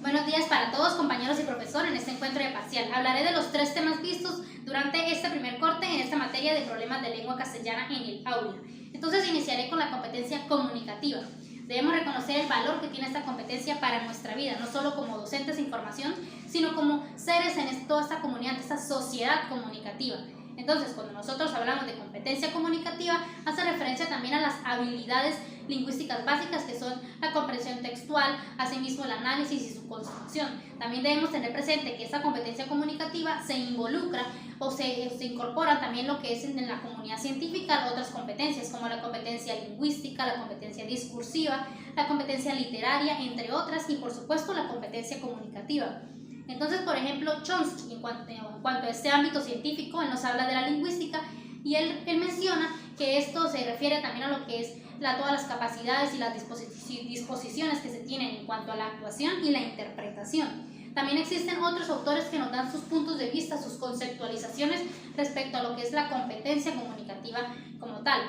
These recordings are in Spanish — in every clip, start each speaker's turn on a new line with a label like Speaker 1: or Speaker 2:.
Speaker 1: Buenos días para todos, compañeros y profesor, en este encuentro de parcial. Hablaré de los 3 temas vistos durante este primer corte en esta materia de problemas de lengua castellana en el aula. Entonces iniciaré con la competencia comunicativa. Debemos reconocer el valor que tiene esta competencia para nuestra vida, no solo como docentes de información, sino como seres en toda esta comunidad, esta sociedad comunicativa. Entonces, cuando nosotros hablamos de competencia comunicativa, hace referencia también a las habilidades lingüísticas básicas, que son la comprensión textual, asimismo el análisis y su construcción. También debemos tener presente que esta competencia comunicativa se involucra o se incorpora también lo que es en la comunidad científica otras competencias, como la competencia lingüística, la competencia discursiva, la competencia literaria, entre otras, y por supuesto la competencia comunicativa. Entonces, por ejemplo, Chomsky, en cuanto a este ámbito científico, él nos habla de la lingüística y él menciona que esto se refiere también a lo que es todas las capacidades y las disposiciones que se tienen en cuanto a la actuación y la interpretación. También existen otros autores que nos dan sus puntos de vista, sus conceptualizaciones respecto a lo que es la competencia comunicativa como tal.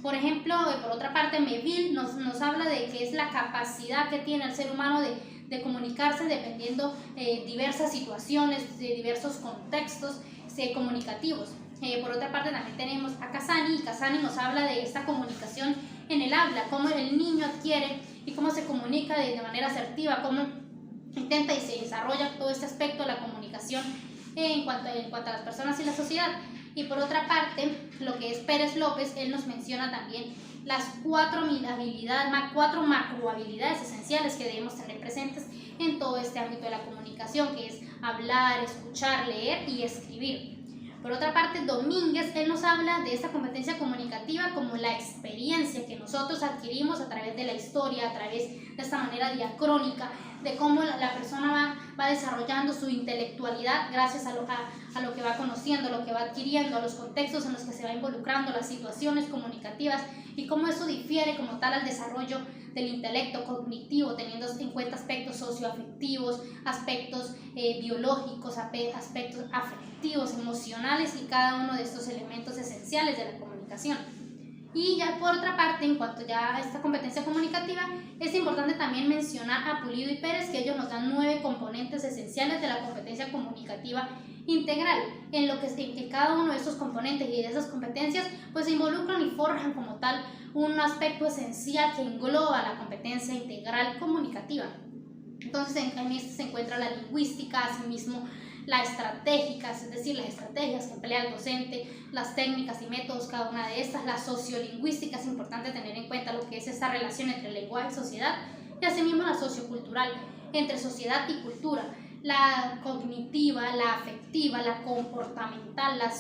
Speaker 1: Por ejemplo, por otra parte, Melville nos habla de que es la capacidad que tiene el ser humano de comunicarse dependiendo diversas situaciones, de diversos contextos comunicativos. Por otra parte también tenemos a Casani, y Casani nos habla de esta comunicación en el habla, cómo el niño adquiere y cómo se comunica de manera asertiva, cómo intenta y se desarrolla todo este aspecto de la comunicación en cuanto a las personas y la sociedad. Y por otra parte, lo que es Pérez López, él nos menciona también las 4 macrohabilidades esenciales que debemos tener presentes en todo este ámbito de la comunicación, que es hablar, escuchar, leer y escribir. Por otra parte, Domínguez, él nos habla de esta competencia comunicativa como la experiencia que nosotros adquirimos a través de la historia, a través de esta manera diacrónica, de cómo la persona va desarrollando su intelectualidad gracias a lo que va conociendo, lo que va adquiriendo, a los contextos en los que se va involucrando, las situaciones comunicativas, y cómo eso difiere como tal al desarrollo del intelecto cognitivo, teniendo en cuenta aspectos socioafectivos, aspectos biológicos, aspectos afectivos, emocionales, y cada uno de estos elementos esenciales de la comunicación. Y ya por otra parte, en cuanto ya a esta competencia comunicativa, es importante también mencionar a Pulido y Pérez, que ellos nos dan 9 componentes esenciales de la competencia comunicativa integral, en que cada uno de estos componentes y de esas competencias pues se involucran y forjan como tal un aspecto esencial que engloba la competencia integral comunicativa. Entonces en este se encuentra la lingüística, asimismo la estratégica, es decir, las estrategias que emplea el docente, las técnicas y métodos, cada una de estas, la sociolingüística, es importante tener en cuenta lo que es esta relación entre lenguaje y sociedad, y asimismo la sociocultural, entre sociedad y cultura, la cognitiva, la afectiva, la comportamental, la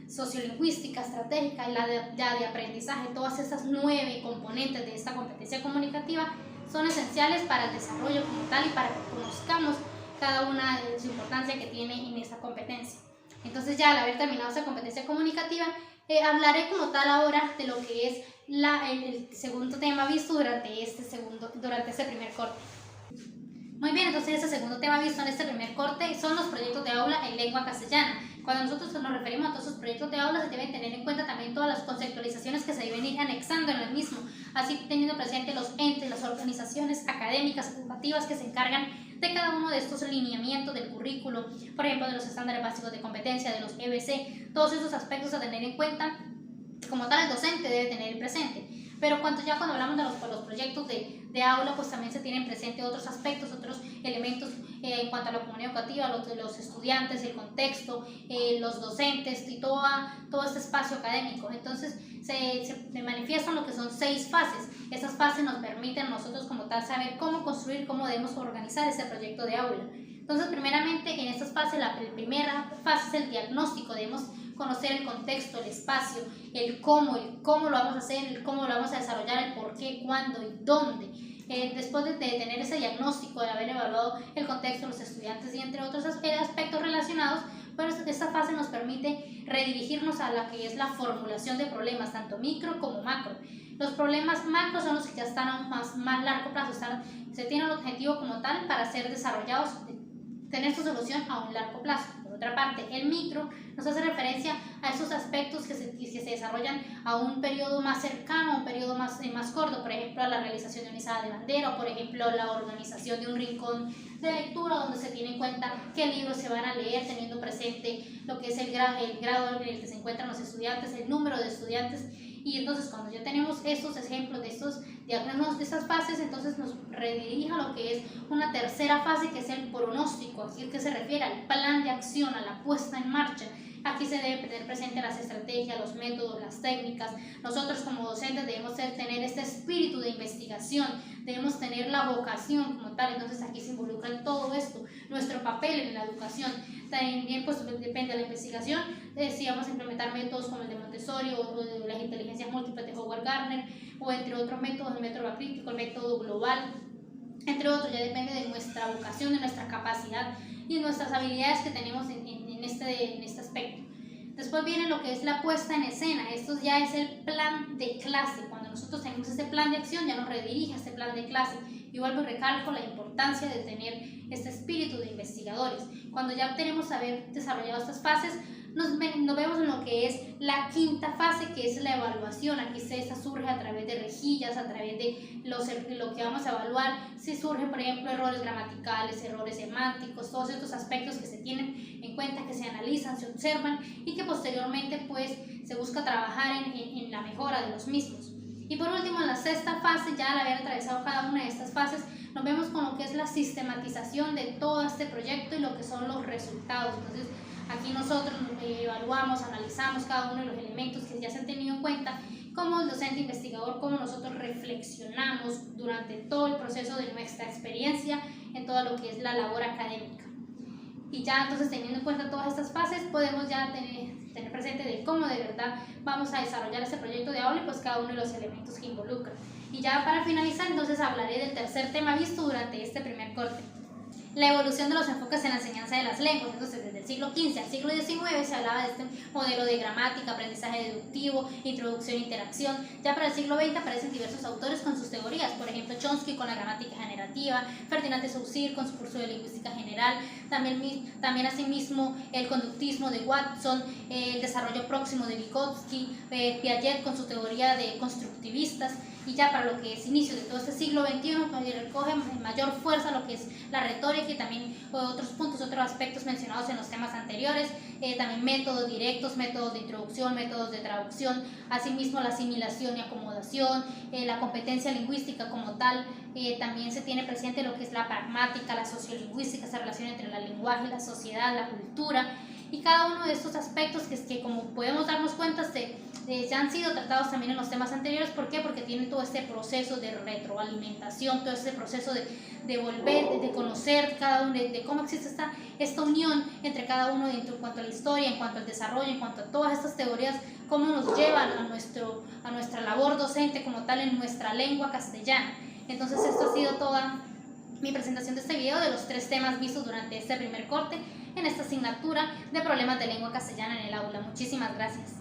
Speaker 1: sociolingüística, estratégica y la de aprendizaje. Todas estas 9 componentes de esta competencia comunicativa son esenciales para el desarrollo como tal y para que conozcamos cada una de su importancia que tiene en esta competencia. Entonces, ya al haber terminado esta competencia comunicativa, hablaré como tal ahora de lo que es el segundo tema visto durante este primer corte. Muy bien, entonces este segundo tema visto en este primer corte son los proyectos de aula en lengua castellana. Cuando nosotros nos referimos a todos esos proyectos de aula, se deben tener en cuenta también todas las conceptualizaciones que se deben ir anexando en el mismo, así teniendo presente los entes, las organizaciones académicas, educativas que se encargan de cada uno de estos lineamientos del currículo, por ejemplo, de los estándares básicos de competencia, de los EBC, todos esos aspectos a tener en cuenta, como tal el docente debe tener presente. Pero cuando hablamos de los proyectos de aula, pues también se tienen presente otros aspectos, otros elementos en cuanto a la comunidad educativa, los estudiantes, el contexto, los docentes y todo este espacio académico. Entonces se manifiestan lo que son 6 fases. Esas fases nos permiten a nosotros como tal saber cómo construir, cómo debemos organizar ese proyecto de aula. Entonces, primeramente, en estas fases, la primera fase es el diagnóstico. Debemos conocer el contexto, el espacio, el cómo lo vamos a hacer, el cómo lo vamos a desarrollar, el por qué, cuándo y dónde. Después de tener ese diagnóstico, de haber evaluado el contexto, los estudiantes y entre otros aspectos relacionados, pues esta fase nos permite redirigirnos a la que es la formulación de problemas, tanto micro como macro. Los problemas macro son los que ya están a un más largo plazo, se tiene el objetivo como tal para ser desarrollados, tener su solución a un largo plazo. Por otra parte, el micro nos hace referencia a esos aspectos que se desarrollan a un periodo más cercano, a un periodo más corto, por ejemplo, a la realización de una izada de bandera, o por ejemplo, la organización de un rincón de lectura donde se tiene en cuenta qué libros se van a leer, teniendo presente lo que es el grado en el que se encuentran los estudiantes, el número de estudiantes. Y entonces cuando ya tenemos estos ejemplos de estos diagramas de estas fases, entonces nos redirige a lo que es una tercera fase, que es el pronóstico, aquí que se refiere al plan de acción, a la puesta en marcha. Aquí se debe tener presente las estrategias, los métodos, las técnicas. Nosotros como docentes debemos tener este espíritu de investigación, debemos tener la vocación como tal, entonces aquí se involucra en todo esto, nuestro papel en la educación. También pues depende de la investigación, si vamos a implementar métodos como el de Montessori o de las inteligencias múltiples de Howard Gardner, o entre otros métodos, el método crítico, el método global, entre otros. Ya depende de nuestra vocación, de nuestra capacidad y nuestras habilidades que tenemos en este aspecto. Después viene lo que es la puesta en escena. Esto ya es el plan de clase. Cuando nosotros tenemos este plan de acción, ya nos redirige a este plan de clase. Y vuelvo y recalco la importancia de tener este espíritu de investigadores. Cuando ya tenemos haber desarrollado estas fases, nos vemos en lo que es la quinta fase, que es la evaluación. Aquí esta surge a través de rejillas, a través de lo que vamos a evaluar. Si surgen, por ejemplo, errores gramaticales, errores semánticos, todos estos aspectos que se tienen en cuenta, que se analizan, se observan y que posteriormente pues se busca trabajar en la mejora de los mismos. Y por último, en la sexta fase, ya al haber atravesado cada una de estas fases, nos vemos con lo que es la sistematización de todo este proyecto y lo que son los resultados. Entonces, aquí nosotros evaluamos, analizamos cada uno de los elementos que ya se han tenido en cuenta como docente investigador, como nosotros reflexionamos durante todo el proceso de nuestra experiencia en todo lo que es la labor académica. Y ya entonces, teniendo en cuenta todas estas fases, podemos ya tener presente de cómo de verdad vamos a desarrollar este proyecto de aula y pues cada uno de los elementos que involucra. Y ya para finalizar, entonces hablaré del tercer tema visto durante este primer corte: la evolución de los enfoques en la enseñanza de las lenguas. Entonces, desde el siglo XV al siglo XIX se hablaba de este modelo de gramática, aprendizaje deductivo, introducción e interacción. Ya para el siglo XX aparecen diversos autores con sus teorías, por ejemplo Chomsky con la gramática generativa, Ferdinand de Saussure con su curso de lingüística general, también asimismo el conductismo de Watson, el desarrollo próximo de Vygotsky, Piaget con su teoría de constructivistas. Y ya para lo que es inicio de todo este siglo XXI, pues recoge mayor fuerza lo que es la retórica y también otros puntos, otros aspectos mencionados en los temas anteriores, también métodos directos, métodos de introducción, métodos de traducción, asimismo la asimilación y acomodación, la competencia lingüística como tal. También se tiene presente lo que es la pragmática, la sociolingüística, esa relación entre el lenguaje, la sociedad, la cultura, y cada uno de estos aspectos que como podemos darnos cuenta ya han sido tratados también en los temas anteriores. ¿Por qué? Porque tienen todo este proceso de retroalimentación, todo este proceso de volver, de conocer cada uno, de cómo existe esta unión entre cada uno en cuanto a la historia, en cuanto al desarrollo, en cuanto a todas estas teorías, cómo nos llevan a nuestra labor docente como tal en nuestra lengua castellana. Entonces, esto ha sido toda mi presentación de este video de los 3 temas vistos durante este primer corte en esta asignatura de problemas de lengua castellana en el aula. Muchísimas gracias.